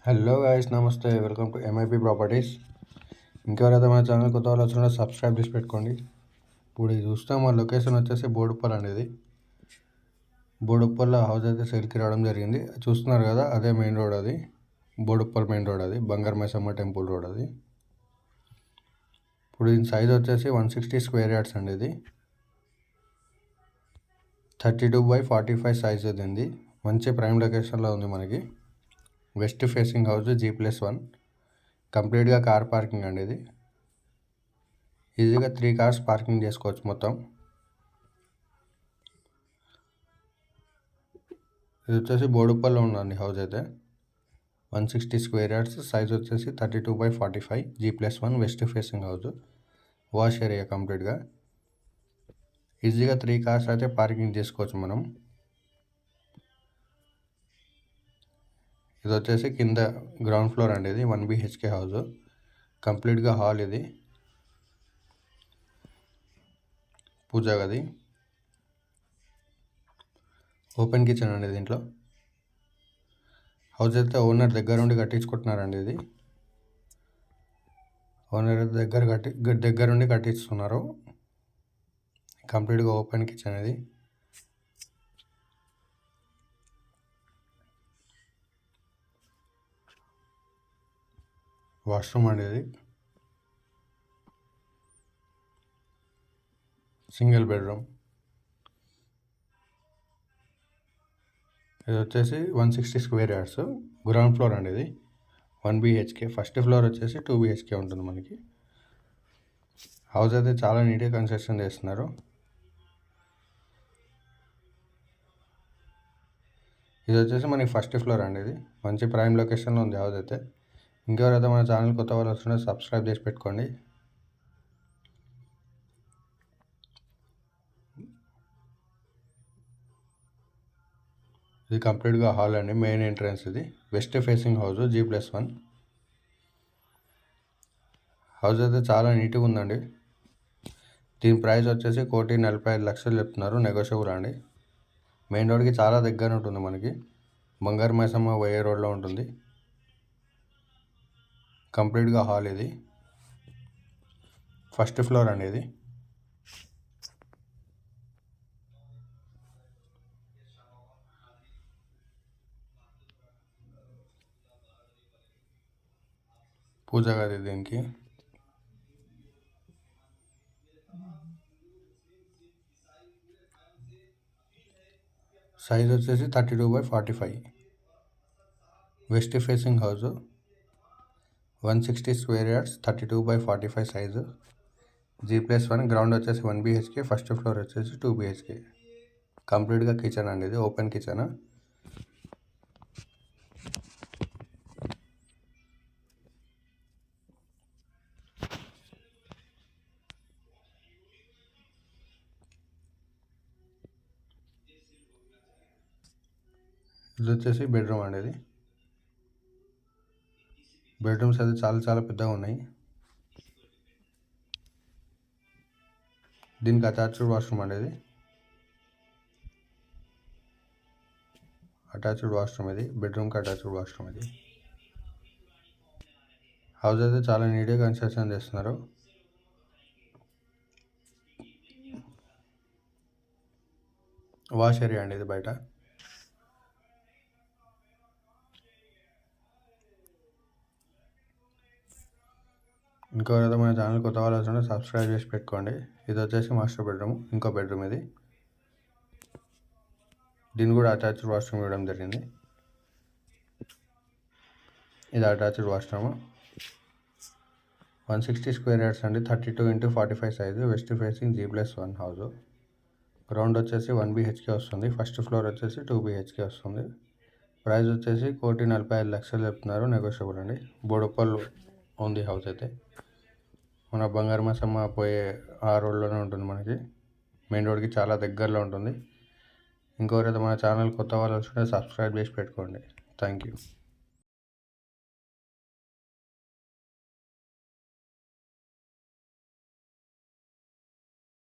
Hello guys, నమస్తే. Welcome to MIP properties. ఇంకెవరైతే మన ఛానల్ కొత్త వాళ్ళు వచ్చినా సబ్స్క్రైబ్ చేసి పెట్టుకోండి. ఇప్పుడు ఇది చూస్తాం, మన లొకేషన్ వచ్చేసి బోడుప్పల్ అనేది. బోడుప్పల్ హౌస్ అయితే సేల్కి రావడం జరిగింది. చూస్తున్నారు కదా, అదే మెయిన్ రోడ్. అది బోడుప్పల్ మెయిన్ రోడ్, అది బంగారు మైసమ్మ టెంపుల్ రోడ్. అది ఇప్పుడు దీని సైజ్ వచ్చేసి 160 స్క్వేర్ యార్డ్స్ అండి. ఇది 32/45 సైజ్ ఉంది. మంచి ప్రైమ్ లొకేషన్లో ఉంది. మనకి వెస్ట్ ఫేసింగ్ హౌస్, G+1, కంప్లీట్గా కార్ పార్కింగ్ అండి. ఇది ఈజీగా 3 కార్స్ పార్కింగ్ చేసుకోవచ్చు మొత్తం. ఇది వచ్చేసి బోడుప్పల్లో ఉందండి హౌస్ అయితే. 160 స్క్వేర్ యార్డ్స్, సైజ్ వచ్చేసి 32/45, G+1, west facing house, wash area కంప్లీట్గా. ఈజీగా 3 కార్స్ అయితే పార్కింగ్ చేసుకోవచ్చు మనం. ఇది వచ్చేసి కింద గ్రౌండ్ ఫ్లోర్ అండి. ఇది 1 BHK హౌస్, కంప్లీట్గా హాల్. ఇది పూజా గది, ఓపెన్ కిచెన్ అండి. దీంట్లో హౌస్ అయితే ఓనర్ దగ్గర నుండి కట్టించుకుంటున్నారండి. ఇది ఓనర్ దగ్గర నుండి కట్టిస్తున్నారు. కంప్లీట్గా ఓపెన్ కిచెన్. ఇది వాష్రూమ్ అండి. ఇది సింగిల్ బెడ్రూమ్. ఇది వచ్చేసి 160 స్క్వేర్ యార్డ్స్, గ్రౌండ్ ఫ్లోర్ అండి. ఇది 1 BHK. ఫస్ట్ ఫ్లోర్ వచ్చేసి 2 BHK ఉంటుంది మనకి. హౌస్ అయితే చాలా నీట్గా కన్స్ట్రక్షన్ చేస్తున్నారు. ఇది వచ్చేసి మనకి ఫస్ట్ ఫ్లోర్ అండి. ఇది మంచి ప్రైమ్ లొకేషన్లో ఉంది హౌస్ అయితే. ఇంకెవరైతే మన ఛానల్ కొత్త వాళ్ళు వస్తుంటే సబ్స్క్రైబ్ చేసి పెట్టుకోండి. ఇది కంప్లీట్గా హాల్ అండి, మెయిన్ ఎంట్రన్స్. ఇది west facing house, G+1. House అయితే చాలా నీట్గా ఉందండి. దీని ప్రైస్ వచ్చేసి 1,45,00,000 చెప్తున్నారు. నెగోషియబుల్ అండి. మెయిన్ రోడ్కి చాలా దగ్గర ఉంటుంది మనకి. బంగారు మైసమ్మ పోయే రోడ్లో ఉంటుంది. కంప్లీట్గా హాల్. ఇది ఫస్ట్ ఫ్లోర్ అండి. ఇది పూజ గది. దీనికి సైజ్ వచ్చేసి 32/45, west facing house, 160 square yards, 32/45 size, G+1. Ground వచ్చేసి 1 BHK, ఫస్ట్ ఫ్లోర్ వచ్చేసి 2 BHK. కంప్లీట్గా కిచెన్ అండి. ఇది ఓపెన్ కిచెన్. ఇది వచ్చేసి బెడ్రూమ్ అండి. ఇది బెడ్రూమ్స్ అయితే చాలా చాలా పెద్దగా ఉన్నాయి. దీనికి అటాచ్డ్ వాష్రూమ్ అండి. ఇది అటాచ్డ్ వాష్రూమ్. ఇది బెడ్రూమ్కి అటాచ్డ్ వాష్రూమ్. ఇది హౌస్ అయితే చాలా నీట్గా కన్స్ట్రక్షన్ చేస్తున్నారు. వాష్ ఏరియా అండి. ఇది బయట. ఇంకెవరైతే మన ఛానల్ కొత్త వాళ్ళు వస్తుంటే సబ్స్క్రైబ్ చేసి పెట్టుకోండి. ఇది వచ్చేసి మాస్టర్ బెడ్రూమ్, ఇంకో బెడ్రూమ్. ఇది దీన్ని కూడా అటాచ్డ్ వాష్రూమ్ ఇవ్వడం జరిగింది. ఇది అటాచ్డ్ వాష్రూమ్, 160 స్క్వేర్ యార్డ్స్ అండి, 32x45 size, west facing, G+1 house. Ground వచ్చేసి 1 BHK వస్తుంది. ఫస్ట్ ఫ్లోర్ వచ్చేసి 2 BHK వస్తుంది. ప్రైస్ వచ్చేసి 1,45,00,000 చెప్తున్నారు. నెగోషియబుల్ అండి. బోడుప్పల్ ఉంది హౌస్ అయితే. మన బంగారు మైసమ్మ పోయే ఆ రోడ్లోనే ఉంటుంది మనకి. మెయిన్ రోడ్కి చాలా దగ్గరలో ఉంటుంది. ఇంకొకరైతే మన ఛానల్ కొత్త వాళ్ళు వస్తుంటే సబ్స్క్రైబ్ చేసి పెట్టుకోండి. Thank you.